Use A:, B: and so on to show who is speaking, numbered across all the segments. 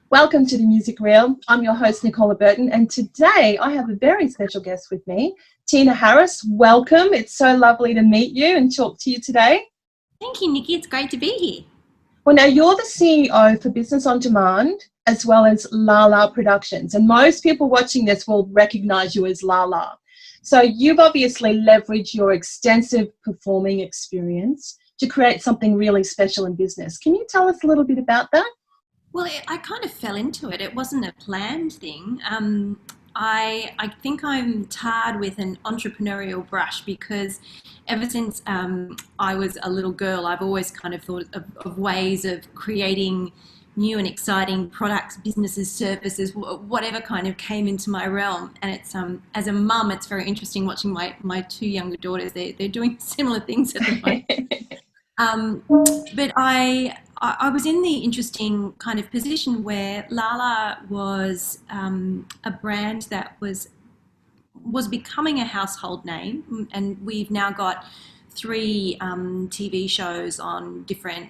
A: Welcome to the Music Reel. I'm your host, Nicola Burton, and today I have a very special guest with me, Tina Harris. Welcome. It's so lovely to meet you and talk to you today.
B: Thank you, Nikki. It's great to be here.
A: Well, now you're the CEO for Business on Demand as well as Lala Productions, and most people watching this will recognize you as Lala. So you've obviously leveraged your extensive performing experience to create something really special in business. Can you tell us a little bit about that?
B: Well, I kind of fell into it. It wasn't a planned thing. I think I'm tarred with an entrepreneurial brush because ever since I was a little girl, I've always kind of thought of ways of creating new and exciting products, businesses, services, whatever kind of came into my realm. And it's as a mum, it's very interesting watching my two younger daughters. They're doing similar things at the moment. But I was in the interesting kind of position where Lala was a brand that was becoming a household name, and we've now got three TV shows on different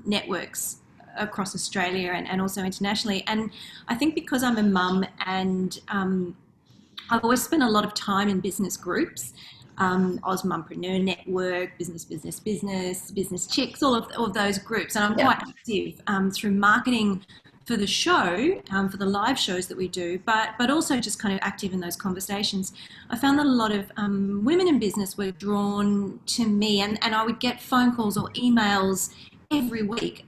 B: networks across Australia and also internationally. And I think because I'm a mum and I've always spent a lot of time in business groups, Oz Mumpreneur Network, Business Chicks, all of those groups. And I'm
A: Yeah.
B: quite active through marketing for the show, for the live shows that we do, but also just kind of active in those conversations. I found that a lot of women in business were drawn to me, and I would get phone calls or emails every week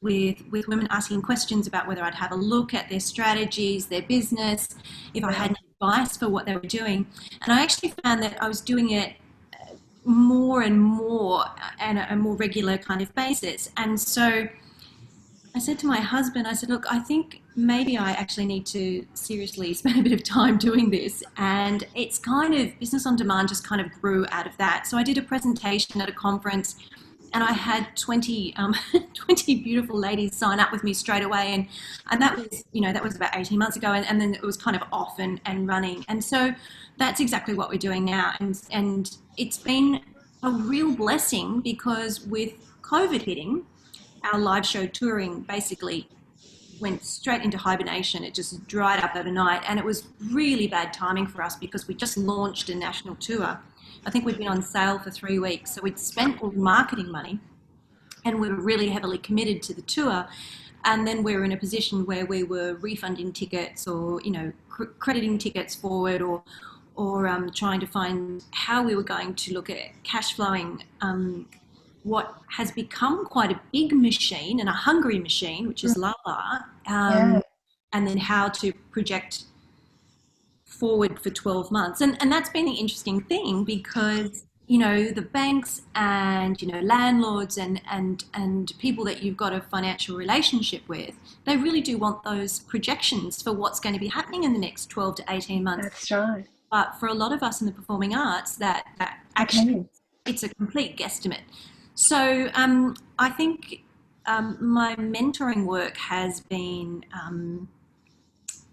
B: with women asking questions about whether I'd have a look at their strategies, their business, if I had any advice for what they were doing. And I actually found that I was doing it more and more and a more regular kind of basis. And so I said to my husband, I said, look, I think maybe I actually need to seriously spend a bit of time doing this. And it's kind of Business on Demand just kind of grew out of that. So I did a presentation at a conference and I had 20, 20 beautiful ladies sign up with me straight away. And that was, that was about 18 months ago. And then it was kind of off and running. And so that's exactly what we're doing now. And it's been a real blessing because with COVID hitting, our live show touring basically went straight into hibernation. It just dried up overnight. And it was really bad timing for us because we just launched a national tour. I think we'd been on sale for 3 weeks. So we'd spent all the marketing money and we were really heavily committed to the tour. And then we were in a position where we were refunding tickets or, crediting tickets forward or trying to find how we were going to look at cash flowing what has become quite a big machine and a hungry machine, which is Lala,
A: Yeah.
B: and then how to project forward for 12 months. And that's been the interesting thing because, the banks and, landlords and people that you've got a financial relationship with, they really do want those projections for what's going to be happening in the next 12 to 18 months.
A: That's right.
B: But for a lot of us in the performing arts, that actually, it's a complete guesstimate. So I think my mentoring work has been,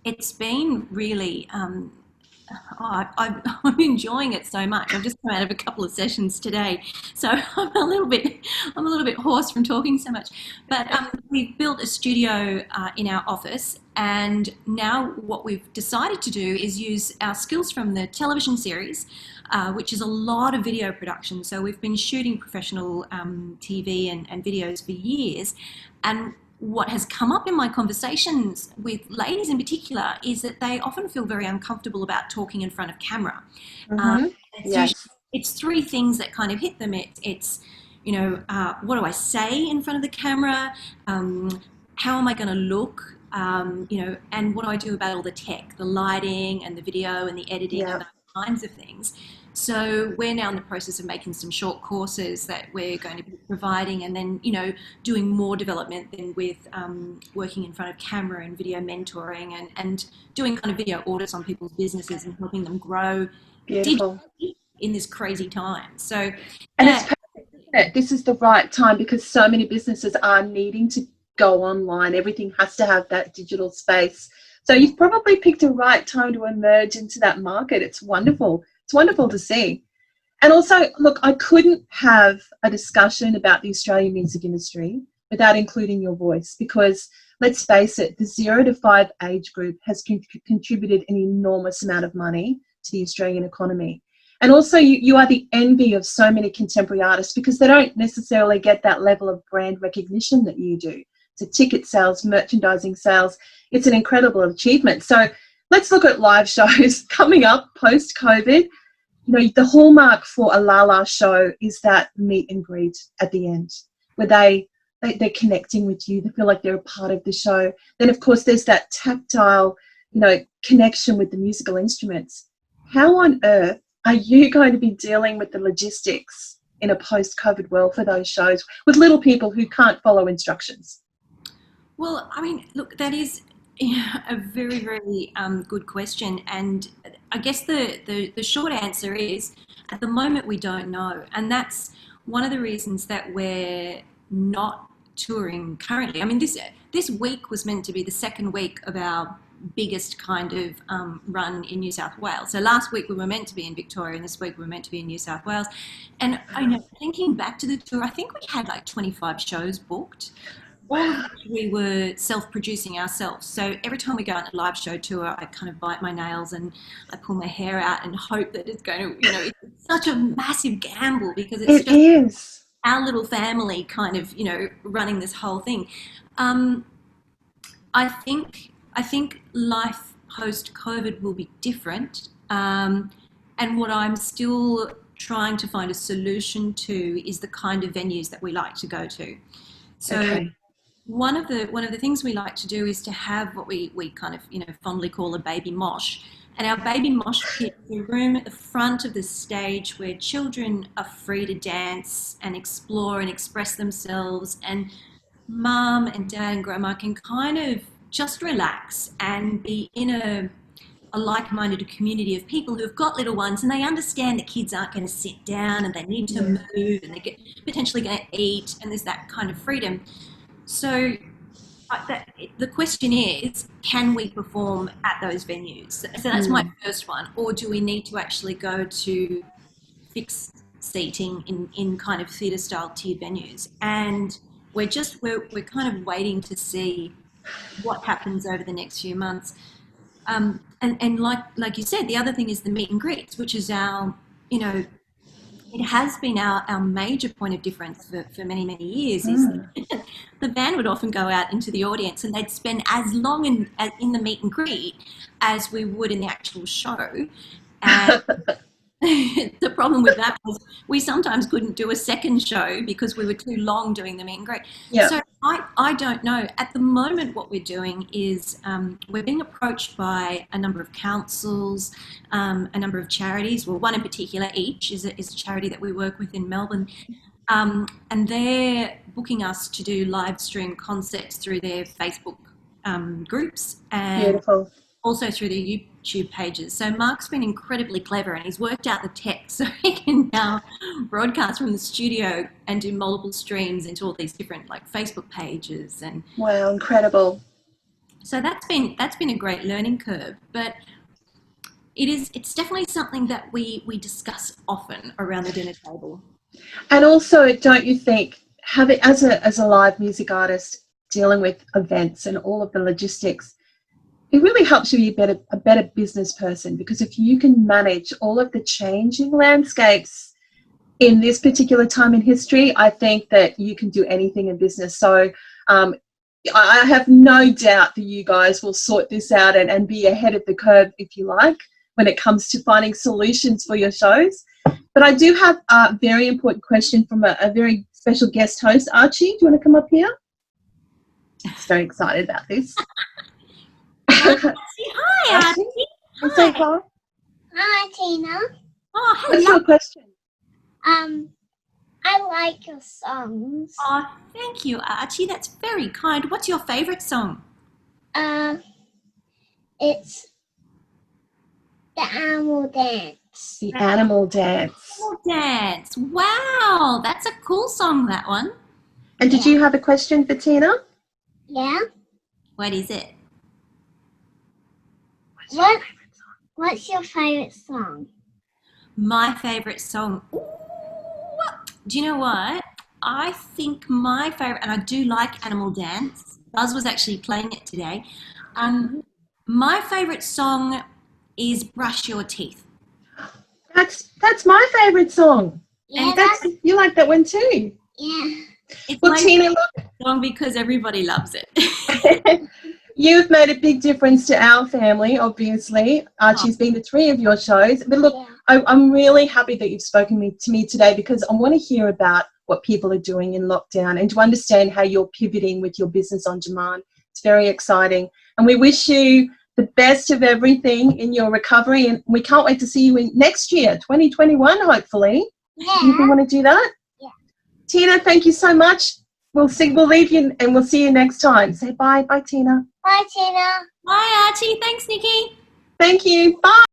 B: it's been really, I'm enjoying it so much. I've just come out of a couple of sessions today, so I'm a little bit hoarse from talking so much. But we've built a studio in our office, and now what we've decided to do is use our skills from the television series, which is a lot of video production. So we've been shooting professional TV and videos for years, and what has come up in my conversations with ladies in particular is that they often feel very uncomfortable about talking in front of camera.
A: Mm-hmm.
B: It's
A: Yes.
B: usually, it's three things that kind of hit them. It's what do I say in front of the camera? How am I going to look? And what do I do about all the tech, the lighting and the video and the editing
A: Yeah.
B: and those kinds of things. So we're now in the process of making some short courses that we're going to be providing, and then doing more development than with working in front of camera and video mentoring and doing kind of video audits on people's businesses and helping them grow
A: Beautiful.
B: digitally in this crazy time. So
A: And it's
B: yeah,
A: perfect, isn't it? This is the right time because so many businesses are needing to go online. Everything has to have that digital space. So you've probably picked a right time to emerge into that market. It's wonderful. It's wonderful to see. And also, look, I couldn't have a discussion about the Australian music industry without including your voice, because let's face it, the 0 to 5 age group has contributed an enormous amount of money to the Australian economy. And also you are the envy of so many contemporary artists because they don't necessarily get that level of brand recognition that you do. So ticket sales, merchandising sales, it's an incredible achievement. So let's look at live shows coming up post-COVID. You know, the hallmark for a La La show is that meet and greet at the end, where they're connecting with you. They feel like they're a part of the show. Then, of course, there's that tactile, connection with the musical instruments. How on earth are you going to be dealing with the logistics in a post-COVID world for those shows with little people who can't follow instructions?
B: Well, I mean, look, that is a very, very good question. And I guess the short answer is at the moment we don't know. And that's one of the reasons that we're not touring currently. I mean, this week was meant to be the second week of our biggest kind of run in New South Wales. So last week we were meant to be in Victoria and this week we were meant to be in New South Wales. And I know, thinking back to the tour, I think we had like 25 shows booked, all of which we were self-producing ourselves. So every time we go on a live show tour, I kind of bite my nails and I pull my hair out and hope that it's going to, it's such a massive gamble because it's
A: It
B: just
A: is.
B: our little family kind of, running this whole thing. I think life post-COVID will be different. And what I'm still trying to find a solution to is the kind of venues that we like to go to. So
A: Okay.
B: one of the things we like to do is to have what we kind of fondly call a baby mosh. And our baby mosh pit is a room at the front of the stage where children are free to dance and explore and express themselves, and mum and dad and grandma can kind of just relax and be in a like-minded community of people who've got little ones and they understand that kids aren't going to sit down and they need to
A: Yeah.
B: move and they're potentially going to eat, and there's that kind of freedom. So the question is, can we perform at those venues? So that's my first one. Or do we need to actually go to fixed seating in kind of theatre style tiered venues? And we're kind of waiting to see what happens over the next few months. And like you said, the other thing is the meet and greets, which is it has been our major point of difference for many, many years, is the band would often go out into the audience and they'd spend as long in the meet and greet as we would in the actual show. And the problem with that was we sometimes couldn't do a second show because we were too long doing the meet and greet.
A: Yeah.
B: So I don't know. At the moment, what we're doing is we're being approached by a number of councils, a number of charities. Well, one in particular, Each, is a charity that we work with in Melbourne. And they're booking us to do live stream concerts through their Facebook groups and
A: Beautiful.
B: also through their YouTube pages. So Mark's been incredibly clever and he's worked out the tech so he can now broadcast from the studio and do multiple streams into all these different like Facebook pages. And
A: Wow, incredible.
B: so that's been a great learning curve. But it's definitely something that we discuss often around the dinner table.
A: And also, don't you think, having as a live music artist dealing with events and all of the logistics, it really helps you be a better business person, because if you can manage all of the changing landscapes in this particular time in history, I think that you can do anything in business. So I have no doubt that you guys will sort this out and be ahead of the curve, if you like, when it comes to finding solutions for your shows. But I do have a very important question from a very special guest host. Archie, do you want to come up here? He's very excited about this.
B: Hi, Archie.
A: Say hi.
C: Hi, Tina.
B: Oh,
A: What's
B: hello.
A: your question?
C: I like your songs.
B: Oh, thank you, Archie. That's very kind. What's your favourite song?
C: It's the animal dance.
A: The Animal Dance.
B: Animal Dance. Wow, that's a cool song, that one.
A: And did you have a question for Tina?
C: Yeah.
B: What is it?
C: What's your favorite song?
B: My favourite song. Ooh, do you know what? I think my favourite, and I do like Animal Dance, Buzz was actually playing it today. My favourite song is Brush Your Teeth.
A: That's my favourite song.
C: Yeah,
A: You like that one too.
C: yeah.
B: It's
A: Well,
B: my
A: Tina,
B: favourite song because everybody loves it.
A: look, you've made a big difference to our family, obviously. Archie's been to 3 of your shows. But look, I'm really happy that you've spoken to me today because I want to hear about what people are doing in lockdown and to understand how you're pivoting with your business on demand. It's very exciting. And we wish you the best of everything in your recovery. And we can't wait to see you in next year, 2021, hopefully.
C: Yeah.
A: You want to do that?
C: Yeah.
A: Tina, thank you so much. We'll leave you and we'll see you next time. Say bye. Bye, Tina.
C: Bye, Tina.
B: Bye, Archie. Thanks, Nikki.
A: Thank you. Bye.